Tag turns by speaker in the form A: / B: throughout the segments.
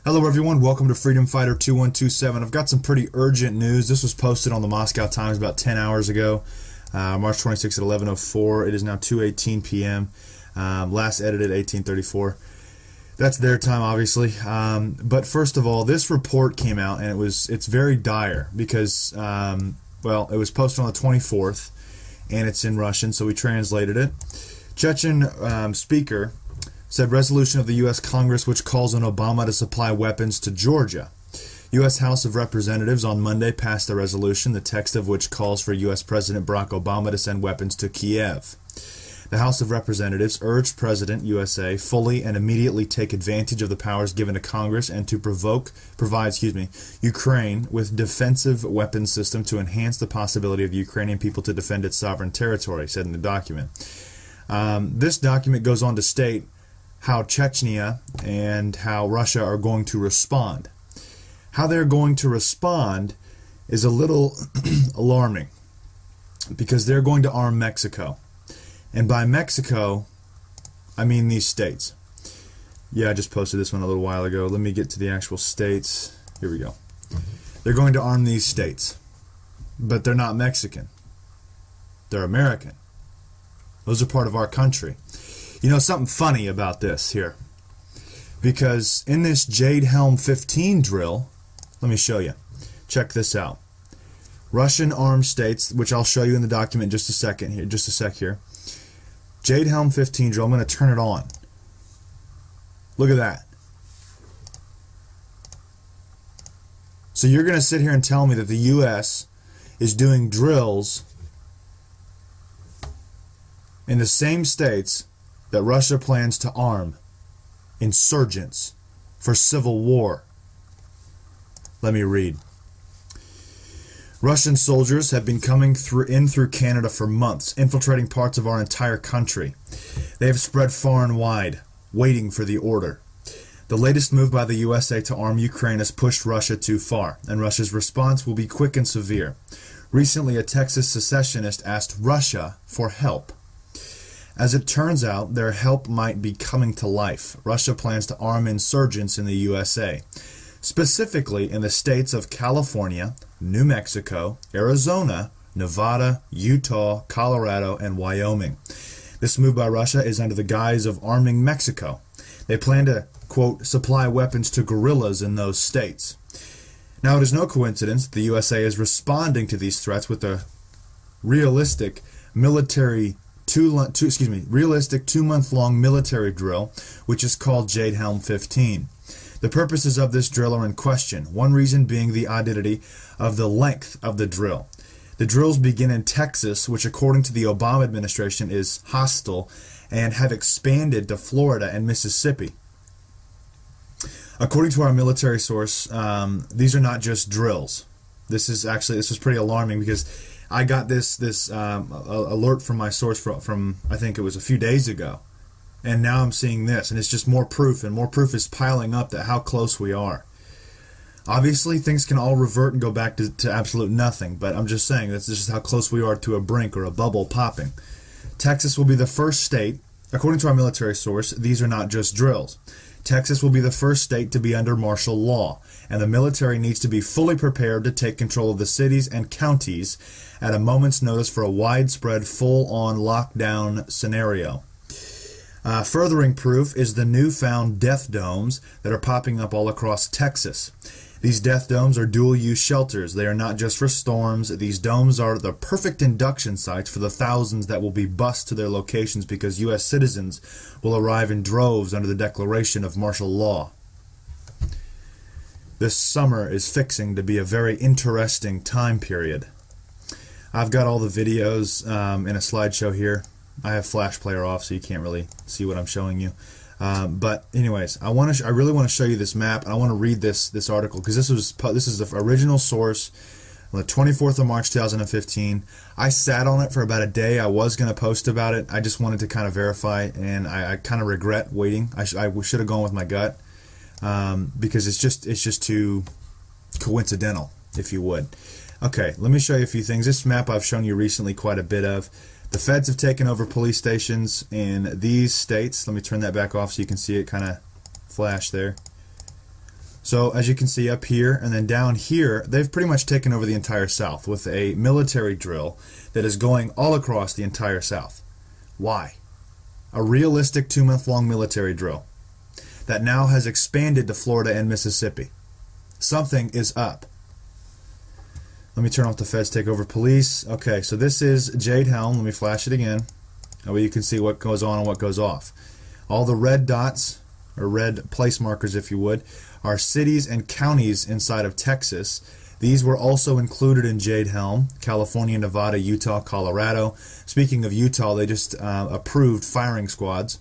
A: Hello everyone, welcome to Freedom Fighter 2127. I've got some pretty urgent news. This was posted on the Moscow Times about 10 hours ago, March 26th at 11:04. It is now 2:18 p.m. Last edited 18:34. That's their time, obviously. But first of all, this report came out, and it's very dire because, well, it was posted on the 24th, and it's in Russian, so we translated it. Chechen speaker said resolution of the U.S. Congress which calls on Obama to supply weapons to Georgia. U.S. House of Representatives on Monday passed a resolution, the text of which calls for U.S. President Barack Obama to send weapons to Kiev. The House of Representatives urged President USA fully and immediately take advantage of the powers given to Congress and to provide Ukraine with defensive weapons system to enhance the possibility of the Ukrainian people to defend its sovereign territory, said in the document. This document goes on to state how Chechnya and how Russia are going to respond. How they're going to respond is a little alarming because they're going to arm Mexico. And by Mexico, I mean these states. Yeah, I just posted this one a little while ago. Let me get to the actual states. Here we go. They're going to arm these states, but they're not Mexican. They're American. Those are part of our country. You know, something funny about this here, because in this JADE HELM 15 drill, let me show you. Check this out. Russian armed states, which I'll show you in the document in just a second here, just a sec here. JADE HELM 15 drill, I'm going to turn it on. Look at that. So you're going to sit here and tell me that the U.S. is doing drills in the same states that Russia plans to arm insurgents for civil war. Let me read. Russian soldiers have been coming through Canada for months, infiltrating parts of our entire country. They have spread far and wide, waiting for the order. The latest move by the USA to arm Ukraine has pushed Russia too far, and Russia's response will be quick and severe. Recently, a Texas secessionist asked Russia for help. As it turns out, their help might be coming to life. Russia plans to arm insurgents in the USA, specifically in the states of California, New Mexico, Arizona, Nevada, Utah, Colorado, and Wyoming. This move by Russia is under the guise of arming Mexico. They plan to, quote, supply weapons to guerrillas in those states. Now, it is no coincidence that the USA is responding to these threats with a realistic two-month-long military drill, which is called JADE HELM 15. The purposes of this drill are in question, one reason being the oddity of the length of the drill. The drills begin in Texas, which according to the Obama administration is hostile, and have expanded to Florida and Mississippi. According to our military source, these are not just drills. This was pretty alarming because I got this alert from my source from I think it was a few days ago, and now I'm seeing this, and it's just more proof, and more proof is piling up that how close we are. Obviously, things can all revert and go back to absolute nothing, but I'm just saying that's just how close we are to a brink or a bubble popping. Texas will be the first state, according to our military source, these are not just drills. Texas will be the first state to be under martial law, and the military needs to be fully prepared to take control of the cities and counties at a moment's notice for a widespread full-on lockdown scenario. Furthering proof is the newfound death domes that are popping up all across Texas. These death domes are dual-use shelters. They are not just for storms. These domes are the perfect induction sites for the thousands that will be bused to their locations because U.S. citizens will arrive in droves under the declaration of martial law. This summer is fixing to be a very interesting time period. I've got all the videos in a slideshow here. I have Flash Player off, so you can't really see what I'm showing you. But anyways, I really want to show you this map, and I want to read this article because this is the original source on the 24th of March 2015. I sat on it for about a day. I was going to post about it. I just wanted to kind of verify, and I kind of regret waiting. I should have gone with my gut because it's just too coincidental, if you would. Okay, let me show you a few things. This map I've shown you recently quite a bit of. The feds have taken over police stations in these states. Let me turn that back off so you can see it kind of flash there. So as you can see up here and then down here, they've pretty much taken over the entire South with a military drill that is going all across the entire South. Why? A realistic 2-month-long military drill that now has expanded to Florida and Mississippi. Something is up. Let me turn off the Feds take over police. Okay, so this is JADE HELM. Let me flash it again. That way you can see what goes on and what goes off. All the red dots, or red place markers if you would, are cities and counties inside of Texas. These were also included in JADE HELM: California, Nevada, Utah, Colorado. Speaking of Utah, they just approved firing squads.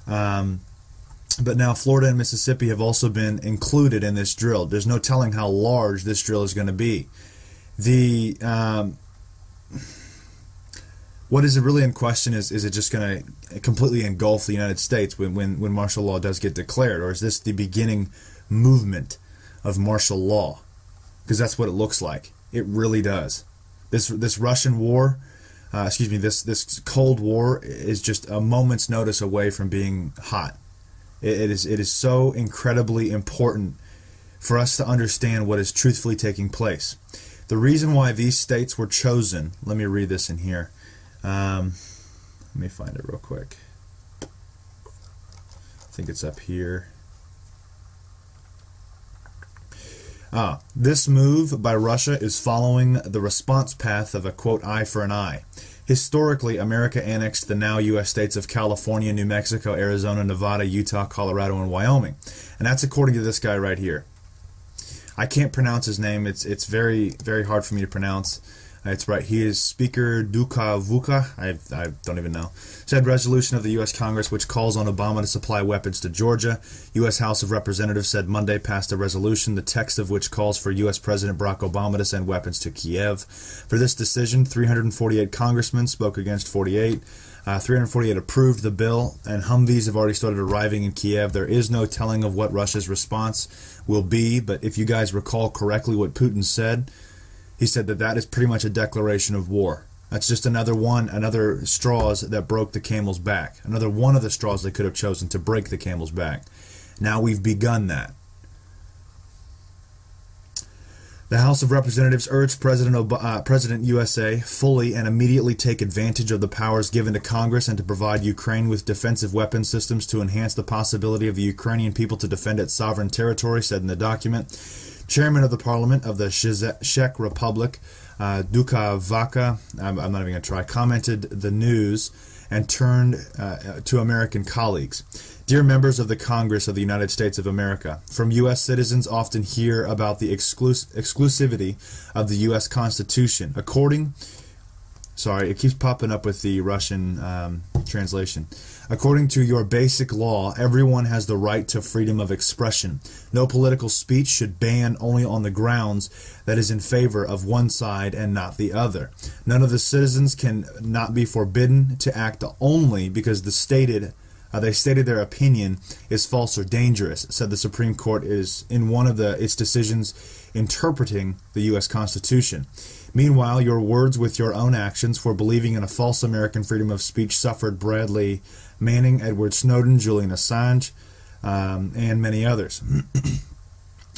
A: But now Florida and Mississippi have also been included in this drill. There's no telling how large this drill is going to be. What is really in question is it just going to completely engulf the United States when martial law does get declared? Or is this the beginning movement of martial law? Because that's what it looks like. It really does. This Russian war, this Cold War is just a moment's notice away from being hot. It is so incredibly important for us to understand what is truthfully taking place. The reason why these states were chosen, let me read this in here. Let me find it real quick. I think it's up here. This move by Russia is following the response path of a, quote, eye for an eye. Historically, America annexed the now U.S. states of California, New Mexico, Arizona, Nevada, Utah, Colorado, and Wyoming. And that's according to this guy right here. I can't pronounce his name. It's very, very hard for me to pronounce. It's right. He is Speaker Duka. I don't even know. Said resolution of the U.S. Congress which calls on Obama to supply weapons to Georgia. U.S. House of Representatives said Monday passed a resolution, the text of which calls for U.S. President Barack Obama to send weapons to Kiev. For this decision, 348 congressmen spoke against 48. 348 approved the bill, and Humvees have already started arriving in Kiev. There is no telling of what Russia's response will be, but if you guys recall correctly what Putin said, he said that is pretty much a declaration of war. That's just another straws that broke the camel's back. Another one of the straws they could have chosen to break the camel's back. Now we've begun that. The House of Representatives urged President USA fully and immediately take advantage of the powers given to Congress and to provide Ukraine with defensive weapon systems to enhance the possibility of the Ukrainian people to defend its sovereign territory, said in the document. Chairman of the Parliament of the Czech Republic, Duka Vaka, I'm not even going to try, commented the news and turned to American colleagues. Dear members of the Congress of the United States of America, from U.S. citizens often hear about the exclusivity of the U.S. Constitution. It keeps popping up with the Russian translation. According to your basic law, everyone has the right to freedom of expression. No political speech should ban only on the grounds that is in favor of one side and not the other. None of the citizens can not be forbidden to act only because they stated their opinion is false or dangerous, said the Supreme Court is in one of its decisions interpreting the U.S. Constitution. Meanwhile, your words with your own actions for believing in a false American freedom of speech suffered Bradley Manning, Edward Snowden, Julian Assange, and many others.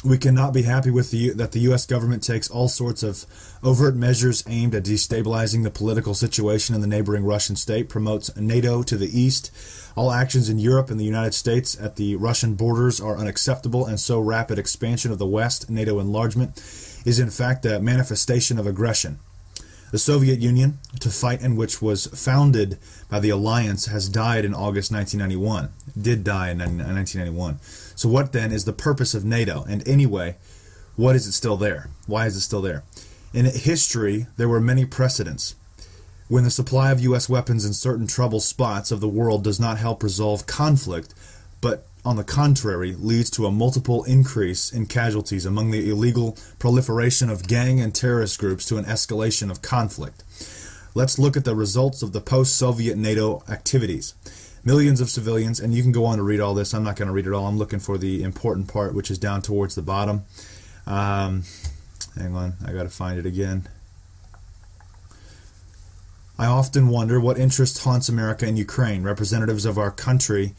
A: We cannot be happy with that the U.S. government takes all sorts of overt measures aimed at destabilizing the political situation in the neighboring Russian state, promotes NATO to the east. All actions in Europe and the United States at the Russian borders are unacceptable, and so rapid expansion of the West, NATO enlargement, is in fact a manifestation of aggression. The Soviet Union, to fight and which was founded by the alliance, has died in August 1991. Did die in 1991. So what then is the purpose of NATO? And anyway, what is it still there? Why is it still there? In history, there were many precedents. When the supply of U.S. weapons in certain troubled spots of the world does not help resolve conflict, but on the contrary, leads to a multiple increase in casualties among the illegal proliferation of gang and terrorist groups to an escalation of conflict. Let's look at the results of the post-Soviet NATO activities. Millions of civilians, and you can go on to read all this. I'm not going to read it all. I'm looking for the important part, which is down towards the bottom. Hang on, I got to find it again. I often wonder what interest haunts America in Ukraine, representatives of our country,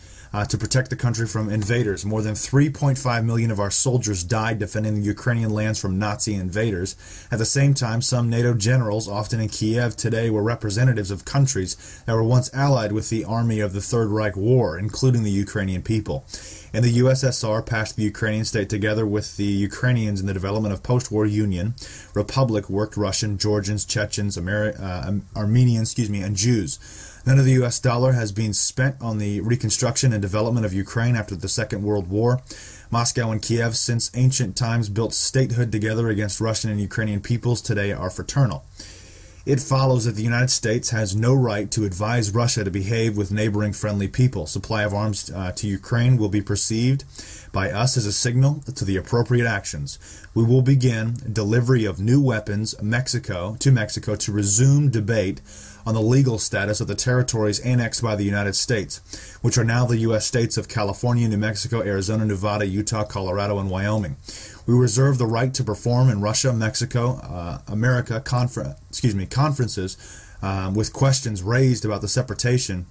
A: to protect the country from invaders. More than 3.5 million of our soldiers died defending the Ukrainian lands from Nazi invaders. At the same time, some NATO generals, often in Kiev today, were representatives of countries that were once allied with the army of the Third Reich War, including the Ukrainian people. In the USSR, patched the Ukrainian state together with the Ukrainians in the development of post-war union. Republic worked Russian, Georgians, Chechens, Armenians, and Jews. None of the U.S. dollar has been spent on the reconstruction and development of Ukraine after the Second World War. Moscow and Kiev, since ancient times, built statehood together against Russian and Ukrainian peoples, today are fraternal. It follows that the United States has no right to advise Russia to behave with neighboring friendly people. Supply of arms to Ukraine will be perceived by us as a signal to the appropriate actions. We will begin delivery of new weapons to Mexico to resume debate on the legal status of the territories annexed by the United States, which are now the U.S. states of California, New Mexico, Arizona, Nevada, Utah, Colorado, and Wyoming. We reserve the right to perform in Russia, Mexico, America conferences with questions raised about the separation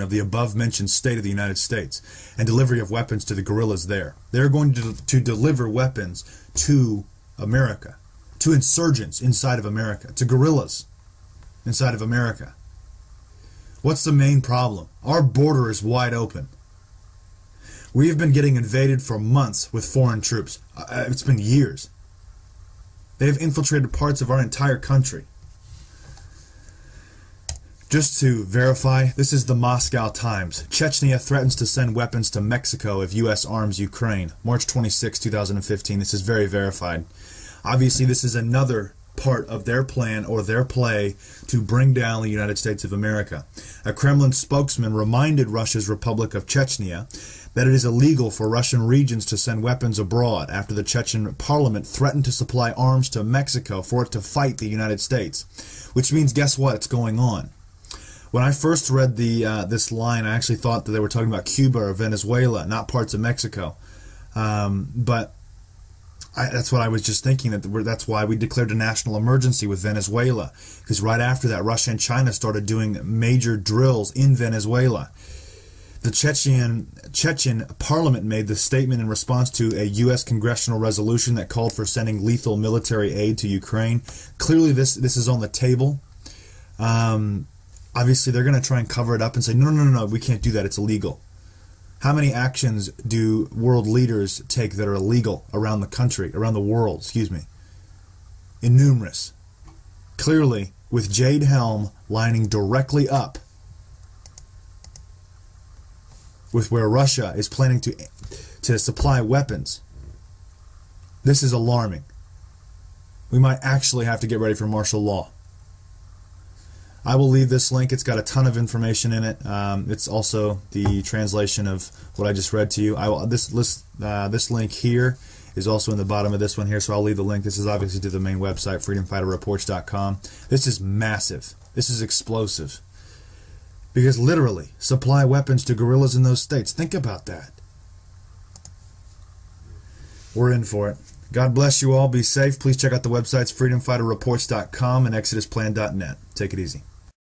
A: of the above-mentioned state of the United States and delivery of weapons to the guerrillas there. They're going to deliver weapons to America, to insurgents inside of America, to guerrillas inside of America. What's the main problem? Our border is wide open. We have been getting invaded for months with foreign troops. It's been years. They have infiltrated parts of our entire country. Just to verify, this is the Moscow Times. Chechnya threatens to send weapons to Mexico if U.S. arms Ukraine. March 26, 2015. This is very verified. Obviously, this is another part of their plan or their play to bring down the United States of America. A Kremlin spokesman reminded Russia's Republic of Chechnya that it is illegal for Russian regions to send weapons abroad after the Chechen parliament threatened to supply arms to Mexico for it to fight the United States. Which means, guess what? It's going on. When I first read this line, I actually thought that they were talking about Cuba or Venezuela, not parts of Mexico. But that's what I was just thinking, that's why we declared a national emergency with Venezuela, because right after that, Russia and China started doing major drills in Venezuela. The Chechen parliament made the statement in response to a U.S. congressional resolution that called for sending lethal military aid to Ukraine. Clearly, this is on the table. Obviously, they're going to try and cover it up and say, no, we can't do that, it's illegal. How many actions do world leaders take that are illegal around the country, around the world, Innumerous. Clearly, with JADE HELM lining directly up with where Russia is planning to supply weapons, this is alarming. We might actually have to get ready for martial law. I will leave this link. It's got a ton of information in it. It's also the translation of what I just read to you. This link here is also in the bottom of this one here, so I'll leave the link. This is obviously to the main website, freedomfighterreports.com. This is massive. This is explosive. Because literally, supply weapons to guerrillas in those states. Think about that. We're in for it. God bless you all. Be safe. Please check out the websites freedomfighterreports.com and exodusplan.net. Take it easy.